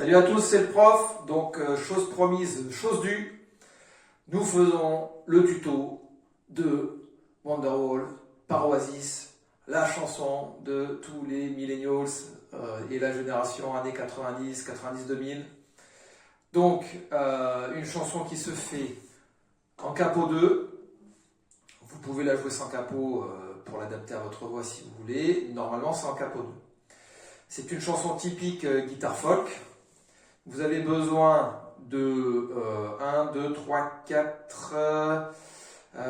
Salut à tous, c'est le prof. Donc, chose promise, chose due. Nous faisons le tuto de Wonderwall par Oasis, la chanson de tous les millennials et la génération années 90, 90-2000. Donc, une chanson qui se fait en capo 2. Vous pouvez la jouer sans capot pour l'adapter à votre voix si vous voulez. Normalement, c'est en capo 2. C'est une chanson typique guitare folk. Vous avez besoin de 1, 2, 3, 4,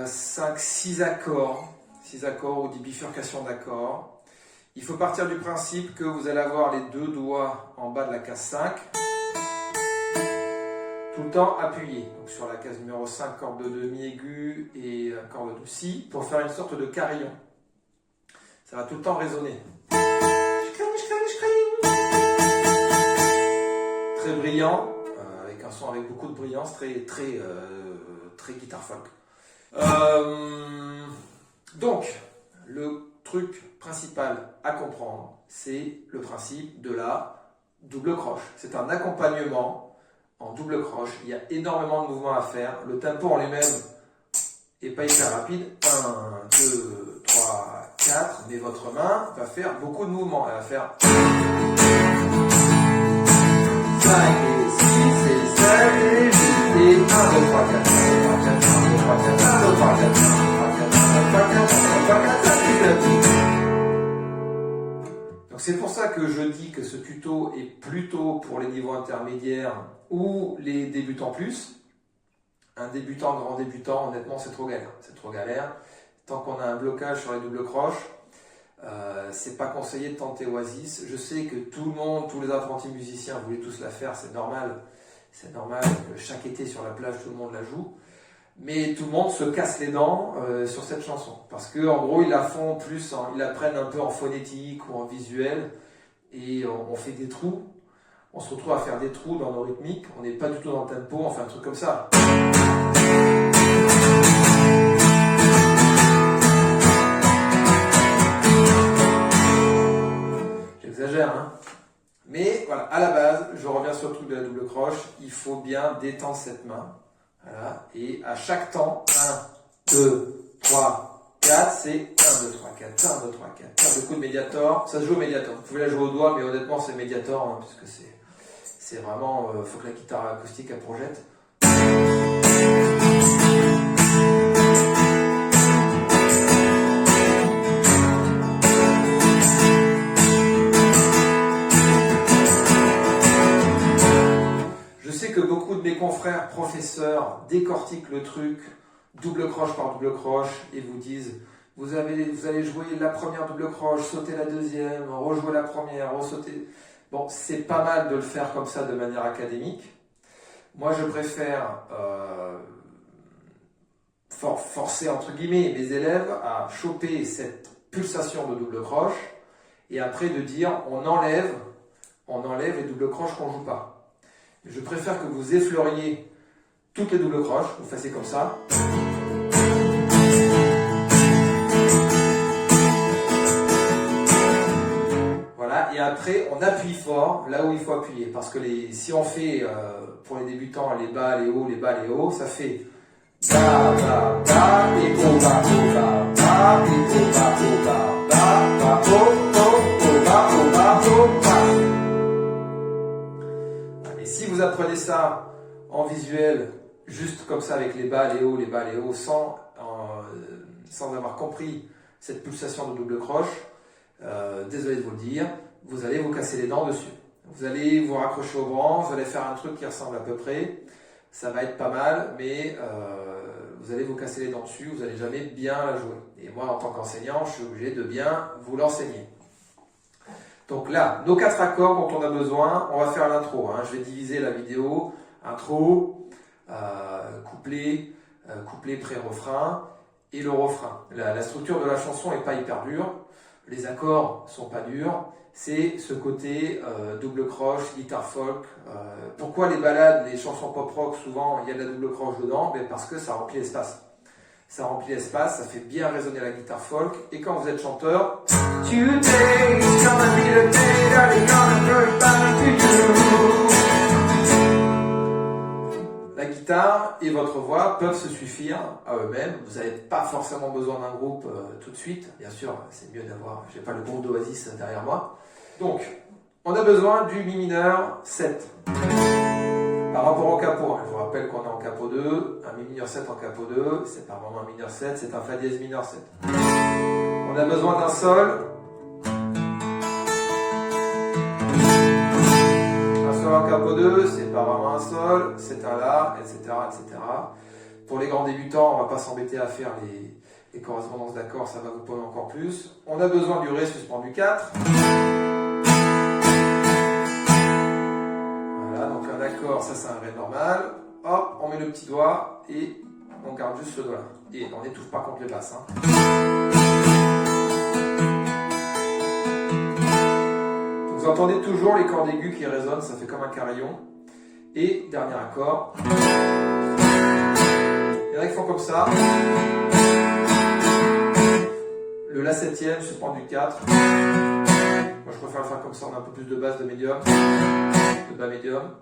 5, 6 accords. 6 accords ou des bifurcations d'accords. Il faut partir du principe que vous allez avoir les deux doigts en bas de la case 5. Tout le temps appuyé. Donc sur la case numéro 5, corde de mi aigu et corde de si, pour faire une sorte de carillon. Ça va tout le temps résonner. Très brillant, avec un son avec beaucoup de brillance, très guitare folk. Donc, le truc principal à comprendre, c'est le principe de la double croche. C'est un accompagnement en double croche. Il y a énormément de mouvements à faire. Le tempo en lui-même n'est pas hyper rapide. 1, 2, 3, 4. Mais votre main va faire beaucoup de mouvements. Elle va faire 5 et 6 et 7 et 8 et 1, 2, 3, 4, 1, 2, 3, 4, 1, 2, 3, 4, 1, 2, 3, 4, 1, 2, 3, 4, 1, 2, 3, 4, 1, 2, 3, 4, 5, 6, 7. Donc c'est pour ça que je dis que ce tuto est plutôt pour les niveaux intermédiaires ou les débutants plus. Un débutant, grand débutant, honnêtement c'est trop galère. C'est trop galère. Tant qu'on a un blocage sur les doubles croches, c'est pas conseillé de tenter Oasis. Je sais que tout le monde, tous les apprentis musiciens voulaient tous la faire, c'est normal. C'est normal que chaque été sur la plage, tout le monde la joue. Mais tout le monde se casse les dents sur cette chanson. Parce que en gros, ils la font plus, ils la prennent un peu en phonétique ou en visuel. Et on fait des trous. On se retrouve à faire des trous dans nos rythmiques. On n'est pas du tout dans le tempo, on fait un truc comme ça. J'exagère, hein. Mais voilà, à la base, je reviens sur le truc de la double croche, il faut bien détendre cette main. Voilà, et à chaque temps, 1, 2, 3, 4, c'est 1, 2, 3, 4, 1, 2, 3, 4. Le coup de médiator, ça se joue au médiator. Vous pouvez la jouer au doigt, mais honnêtement, c'est médiator, hein, puisque c'est vraiment, faut que la guitare acoustique elle projette. Beaucoup de mes confrères professeurs décortiquent le truc double croche par double croche et vous disent vous allez jouer la première double croche, sauter la deuxième, rejouer la première, ressauter. Bon, c'est pas mal de le faire comme ça de manière académique. Moi, je préfère forcer entre guillemets mes élèves à choper cette pulsation de double croche et après de dire on enlève les doubles croches qu'on joue pas. Je préfère que vous effleuriez toutes les doubles croches, vous fassiez comme ça. Voilà, et après on appuie fort là où il faut appuyer. Parce que si on fait pour les débutants les bas, les hauts, les bas, les hauts, ça fait ba, ba, ba, et go, ba, go, ba, ba, et go, ba, go, ba, ba, ba, go, go, go, ba, go, ba, go, ba. Si vous apprenez ça en visuel, juste comme ça avec les bas, les hauts, sans avoir compris cette pulsation de double croche, désolé de vous le dire, vous allez vous casser les dents dessus. Vous allez vous raccrocher aux branches, vous allez faire un truc qui ressemble à peu près, ça va être pas mal, mais vous allez vous casser les dents dessus, vous n'allez jamais bien la jouer. Et moi, en tant qu'enseignant, je suis obligé de bien vous l'enseigner. Donc là, nos 4 accords dont on a besoin, on va faire l'intro. Je vais diviser la vidéo, intro, couplet, pré-refrain et le refrain. La structure de la chanson n'est pas hyper dure, les accords sont pas durs, c'est ce côté double croche, guitare folk. Pourquoi les ballades, les chansons pop-rock, souvent il y a de la double croche dedans? Parce que ça remplit l'espace. Ça remplit l'espace, ça fait bien résonner la guitare folk. Et quand vous êtes chanteur, Today is gonna be the day that we're gonna turn back to you. main et votre voix peuvent se suffire à eux-mêmes. Vous n'avez pas forcément besoin d'un groupe tout de suite. Bien sûr, c'est mieux d'avoir, j'ai pas le groupe d'Oasis derrière moi. Donc, on a besoin du mi mineur 7. Par rapport au capo, je vous rappelle qu'on est en capo 2, un mi mineur 7 en capo 2, c'est pas vraiment un mineur 7, c'est un fa dièse mineur 7. On a besoin d'un sol. En capo 2, c'est pas vraiment un sol, c'est un la, etc., etc. Pour les grands débutants, on va pas s'embêter à faire les correspondances d'accords, ça va vous paumer encore plus. On a besoin du ré suspendu 4. Voilà, donc un accord, ça c'est un ré normal. Hop, on met le petit doigt et on garde juste ce doigt là. Et on n'étouffe pas contre les basses. Vous entendez toujours les cordes aiguës qui résonnent, ça fait comme un carillon. Et dernier accord. Il y en a qui font comme ça. Le la septième, suspendu 4. Moi je préfère le faire comme ça, on a un peu plus de basse, de médium. De bas médium.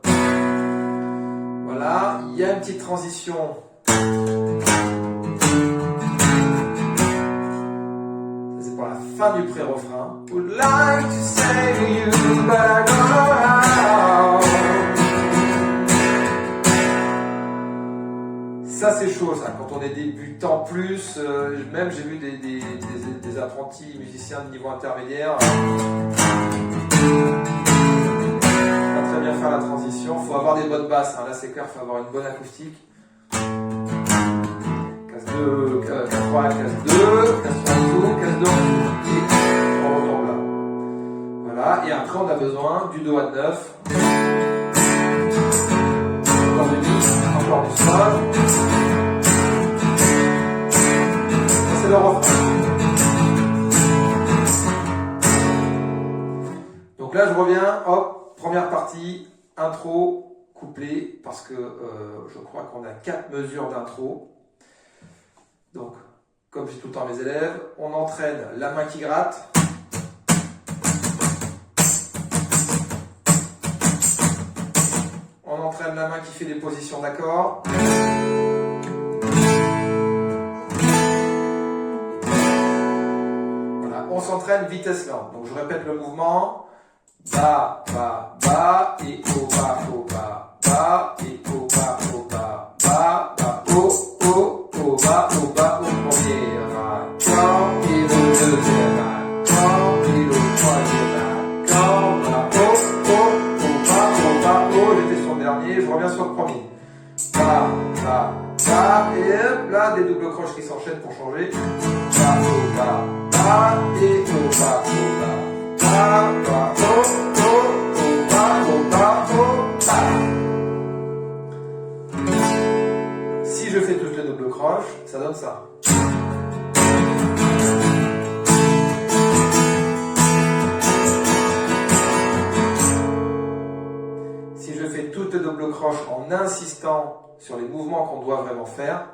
Voilà, il y a une petite transition. C'est pour la fin du pré-refrain. Would like to say to you, but I don't know how. Ça c'est chaud ça, quand on est débutant plus, même j'ai vu des apprentis musiciens de niveau intermédiaire. Pas très bien faire la transition, faut avoir des bonnes basses, là c'est clair, faut avoir une bonne acoustique. Case 2, case 3, case 2, case 3 tout, case 2 et on retombe là. Voilà, et après on a besoin du do à 9. Encore du mi, encore du sol. Ça c'est le refrain. Donc là je reviens, hop, première partie, intro, couplet, parce que je crois qu'on a 4 mesures d'intro. Donc, comme je dis tout le temps à mes élèves, on entraîne la main qui gratte. On entraîne la main qui fait des positions d'accord. Voilà, on s'entraîne vitesse lente. Donc je répète le mouvement. Ba, ba, ba, et o, ba, o, ba, ba, et o, ba, o, ba, ba, ba, o, o, o, ba, o, ba, au premier accord, et le deuxième accord, et le troisième accord, ba, o, o, o, ba, o, j'étais sur le dernier, je reviens sur le premier. Ba, ba, ba, et hop, là, des doubles croches qui s'enchaînent pour changer. Ba, o, ba, ba, et o, ba, o, ba. Si je fais toutes les doubles croches, ça donne ça. Si je fais toutes les doubles croches en insistant sur les mouvements qu'on doit vraiment faire,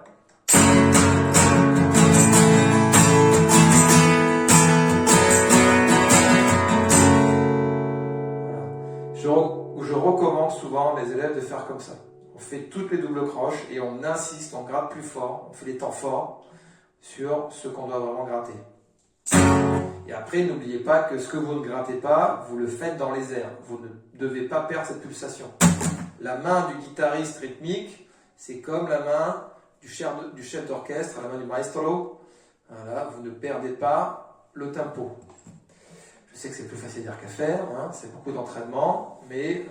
je recommande souvent à mes élèves de faire comme ça. On fait toutes les doubles croches et on insiste, on gratte plus fort, on fait des temps forts sur ce qu'on doit vraiment gratter. Et après, n'oubliez pas que ce que vous ne grattez pas, vous le faites dans les airs. Vous ne devez pas perdre cette pulsation. La main du guitariste rythmique, c'est comme la main du chef d'orchestre, la main du maestro. Voilà, vous ne perdez pas le tempo. Je sais que c'est plus facile à dire qu'à faire, c'est beaucoup d'entraînement, mais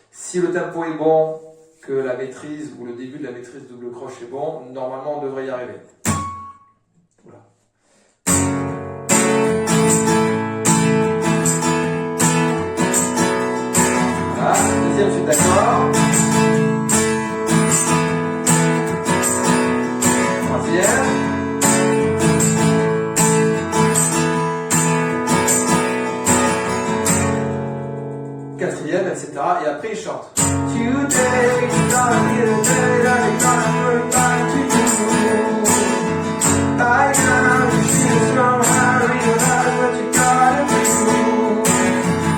si le tempo est bon, que la maîtrise ou le début de la maîtrise double croche est bon, normalement on devrait y arriver. Voilà. Voilà, deuxième suite d'accord. Troisième. Quatrième, etc. Et après il chante. Today is gonna be the day that you're gonna bring back to you. I know you feel strong, I realize what you gotta do.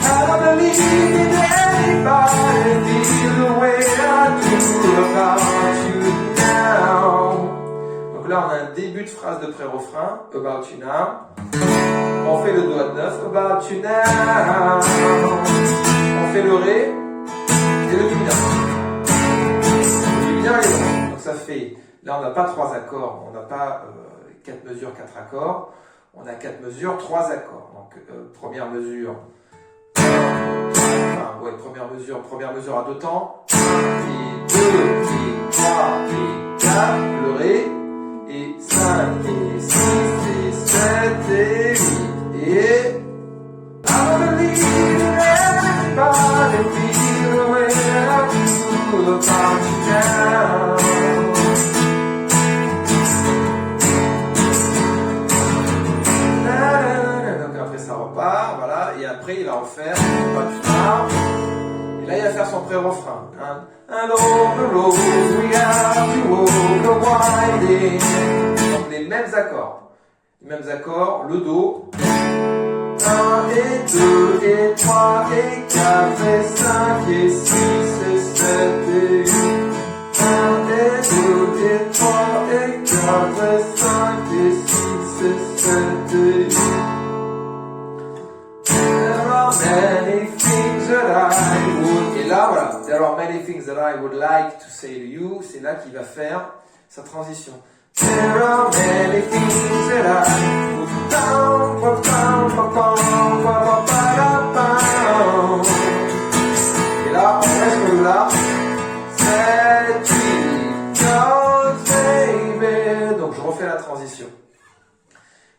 I don't believe in anybody feel the way I do about début de phrase de pré-refrain, about you now. On fait le do à 9, about you now. On fait le ré et le mi mineur. Le mi mineur est long. Donc ça fait, là on n'a pas 3 accords, on n'a pas 4 mesures, 4 accords. On a 4 mesures, 3 accords. Donc première mesure, première mesure à 2 temps. Et 2, et 3, et 4, le ré. Et 5, et 6, et 7, et 8. Et I believe everybody feel the way I feel about you now. Donc après ça repart, voilà, et après il va refaire about you now. Et là il va faire son pré-refrain. And all the roads we have to walk are winding. Donc les mêmes accords. Les mêmes accords, le Do. 1 et 2 et 3 et 4 et 5 et 6 et 7 et 8. 1 et 2 et 3 et 4 et 5 et 6 et 7 et 8. There are many things that I would... Et là, voilà. There are many things that I would like to say to you. C'est là qu'il va faire sa transition. There are many things that I would et là, on reste là. Donc je refais la transition.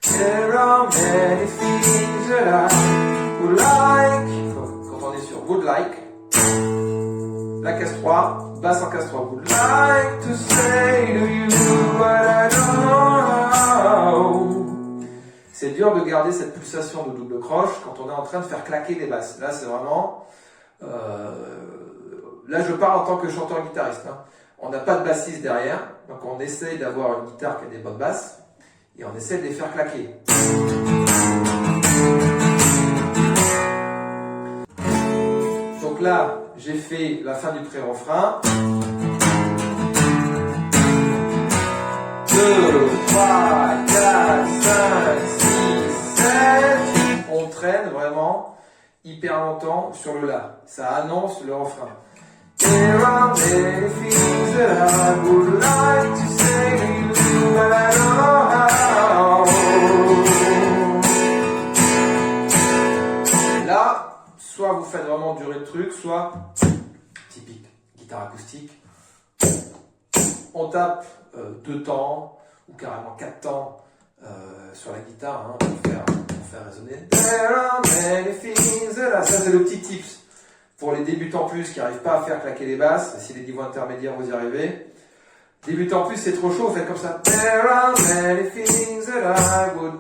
There are many things that I would like. Quand on est sur would like, la casse 3, basse en casse 3. Would like to say to you, but I don't know how. C'est dur de garder cette pulsation de double croche quand on est en train de faire claquer les basses. Là, c'est vraiment... là, je parle en tant que chanteur-guitariste. Hein. On n'a pas de bassiste derrière, donc on essaye d'avoir une guitare qui a des bonnes basses, et on essaie de les faire claquer. Donc là, j'ai fait la fin du pré-refrain. 2, 3, 4, 5, 6, 7. On traîne vraiment hyper longtemps sur le La. Ça annonce le refrain. There are many things that I would like to say to you, but I don't know how. Là, soit vous faites vraiment durer le truc, soit typique guitare acoustique. On tape 2 temps ou carrément 4 temps sur la guitare hein, pour faire résonner. There are many things that I... Ça c'est le petit tips pour les débutants plus qui n'arrivent pas à faire claquer les basses. Si les niveaux intermédiaires vous y arrivez. Débutants plus c'est trop chaud, vous faites comme ça. There are many things that I would.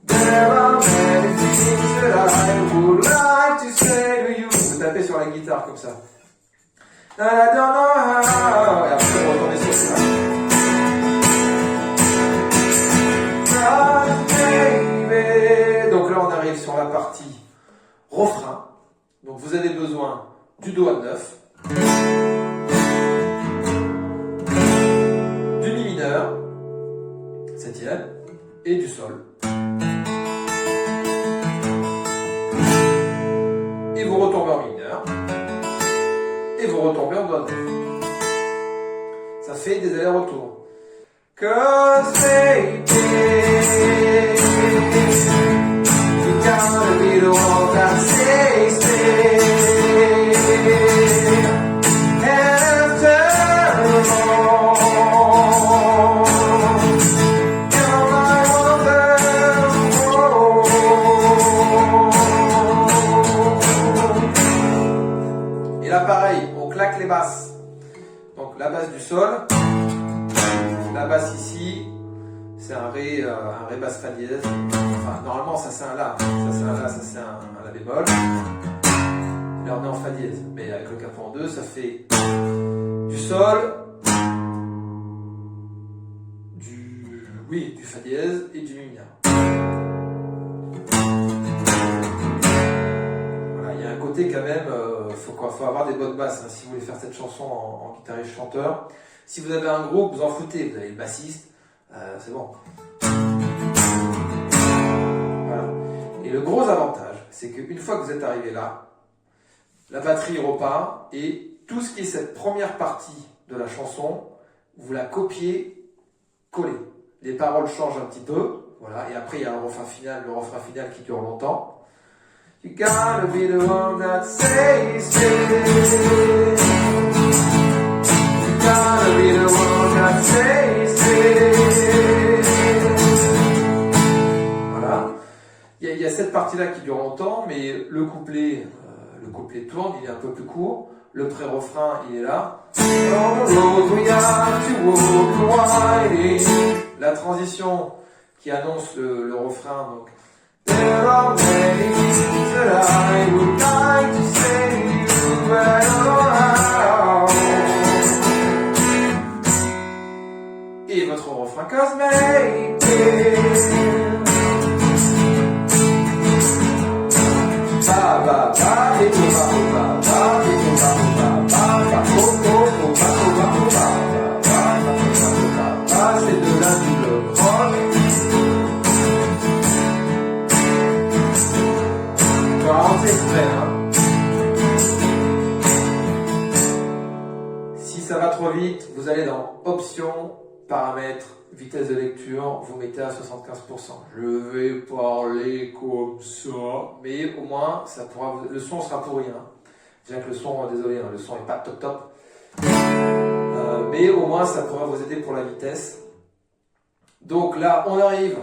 There are many things that I would like to say to you. Vous tapez sur la guitare comme ça. And I don't know how. Et après vous retournez sur ça. Donc là on arrive sur la partie refrain. Donc vous avez besoin du Do à 9, du Mi mineur, 7e, et du Sol. Et vous retombez en Mi mineur, et vous retombez en Do à 9. Ça fait des allers-retours. Cause baby, you gotta be the one that stays stay. After all, you're my wonder. Et là pareil, on claque les basses. Donc la basse du Sol. La basse ici, c'est un ré basse fa dièse. Enfin, normalement, ça c'est un La. Ça c'est un La, ça c'est un La bémol. Et là, on est en fa dièse. Mais avec le capot en 2, ça fait du Sol, du fa dièse et du Mi mineur. Voilà, il y a un côté quand même, faut avoir des bonnes basses hein, si vous voulez faire cette chanson en guitariste chanteur. Si vous avez un groupe, vous en foutez, vous avez le bassiste, c'est bon. Voilà. Et le gros avantage, c'est qu'une fois que vous êtes arrivé là, la batterie repart et tout ce qui est cette première partie de la chanson, vous la copiez, collez. Les paroles changent un petit peu, voilà, et après il y a le refrain final qui dure longtemps. You gotta be the one that says it. You gotta be the one that says it. Voilà. Il y a cette partie-là qui dure longtemps, mais le couplet tourne, il est un peu plus court. Le pré-refrain, il est là. La transition qui annonce le refrain, donc. There are many things that I would like to say to you, but I don't know how. Et votre refrain, 'cause maybe ba ba ba et ba ba ba et ba ba ba ba oh oh oh ba oh ba oh ba ba ba ba c'est de la double croche. Si ça va trop vite, vous allez dans Options, Paramètres, Vitesse de lecture, vous mettez à 75%. Je vais parler comme ça, mais au moins ça pourra, le son sera pourri. Déjà que le son, désolé, le son est pas top top. Mais au moins ça pourra vous aider pour la vitesse. Donc là, on arrive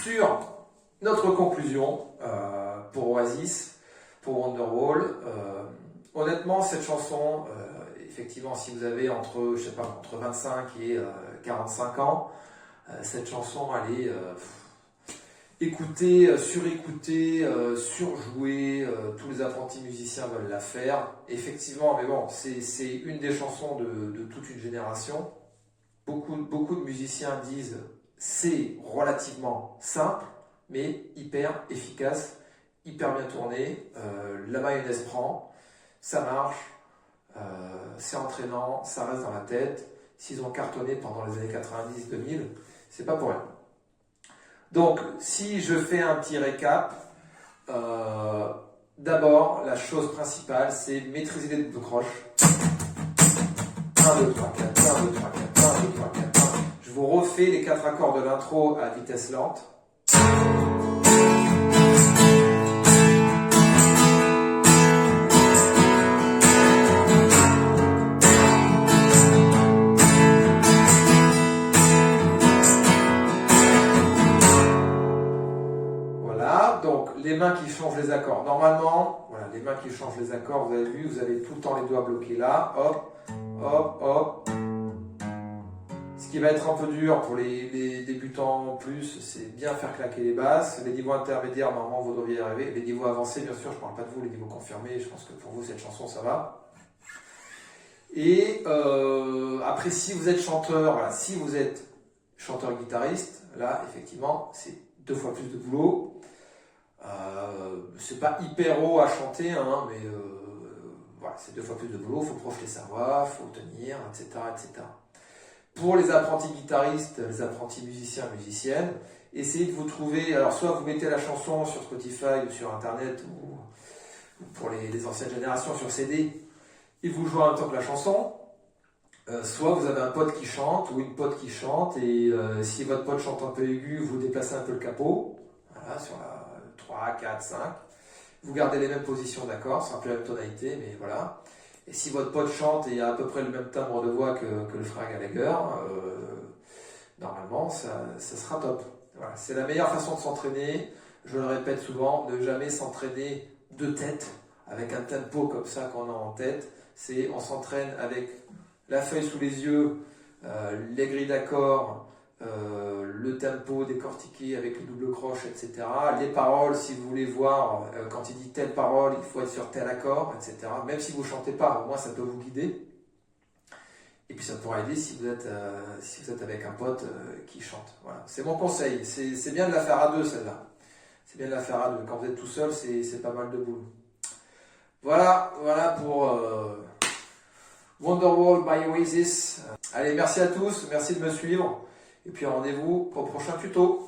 sur notre conclusion pour Oasis. Pour Wonderwall, honnêtement, cette chanson, effectivement, si vous avez entre 25 et 45 ans, cette chanson, elle est écoutée, surécoutée, surjouée, tous les apprentis musiciens veulent la faire. Effectivement, mais bon, c'est une des chansons de toute une génération. Beaucoup de musiciens disent c'est relativement simple, mais hyper efficace. Hyper bien tourné, la mayonnaise prend, ça marche, c'est entraînant, ça reste dans la tête. S'ils ont cartonné pendant les années 90-2000, c'est pas pour rien. Donc, si je fais un petit récap, d'abord, la chose principale, c'est maîtriser les doubles croches. 1, 2, 3, 4, 1, 2, 3, 4, 1, 2, 3, 4, 1. Je vous refais les 4 accords de l'intro à vitesse lente. Donc les mains qui changent les accords. Normalement, voilà, les mains qui changent les accords, vous avez vu, vous avez tout le temps les doigts bloqués là. Hop, hop, hop. Ce qui va être un peu dur pour les débutants en plus, c'est bien faire claquer les basses. Les niveaux intermédiaires, normalement, vous devriez y arriver. Les niveaux avancés, bien sûr, je ne parle pas de vous, les niveaux confirmés. Je pense que pour vous, cette chanson, ça va. Et après, si vous êtes chanteur, voilà, si vous êtes chanteur-guitariste, là, effectivement, c'est 2 fois plus de boulot. C'est pas hyper haut à chanter, mais voilà, c'est 2 fois plus de boulot, il faut projeter sa voix, il faut tenir, etc., etc. Pour les apprentis guitaristes, les apprentis musiciens, musiciennes, essayez de vous trouver, alors soit vous mettez la chanson sur Spotify ou sur Internet, ou pour les anciennes générations sur CD, et vous jouez en même temps que la chanson, soit vous avez un pote qui chante ou une pote qui chante, et si votre pote chante un peu aigu, vous déplacez un peu le capot, voilà, sur la 3, 4, 5. Vous gardez les mêmes positions d'accords, c'est un peu la même tonalité, mais voilà. Et si votre pote chante et a à peu près le même timbre de voix que le frère Gallagher, normalement, ça sera top. Voilà. C'est la meilleure façon de s'entraîner. Je le répète souvent, ne jamais s'entraîner de tête, avec un tempo comme ça qu'on a en tête. C'est on s'entraîne avec la feuille sous les yeux, les grilles d'accords, le tempo décortiqué avec le double croche, etc. Les paroles, si vous voulez voir, quand il dit telle parole, il faut être sur tel accord, etc. Même si vous ne chantez pas, au moins ça peut vous guider. Et puis ça pourra aider si vous êtes avec un pote qui chante. Voilà. C'est mon conseil. C'est bien de la faire à deux, celle-là. C'est bien de la faire à deux. Quand vous êtes tout seul, c'est pas mal de boulot. Voilà pour Wonderwall by Oasis. Allez, merci à tous, merci de me suivre. Et puis rendez-vous au prochain tuto.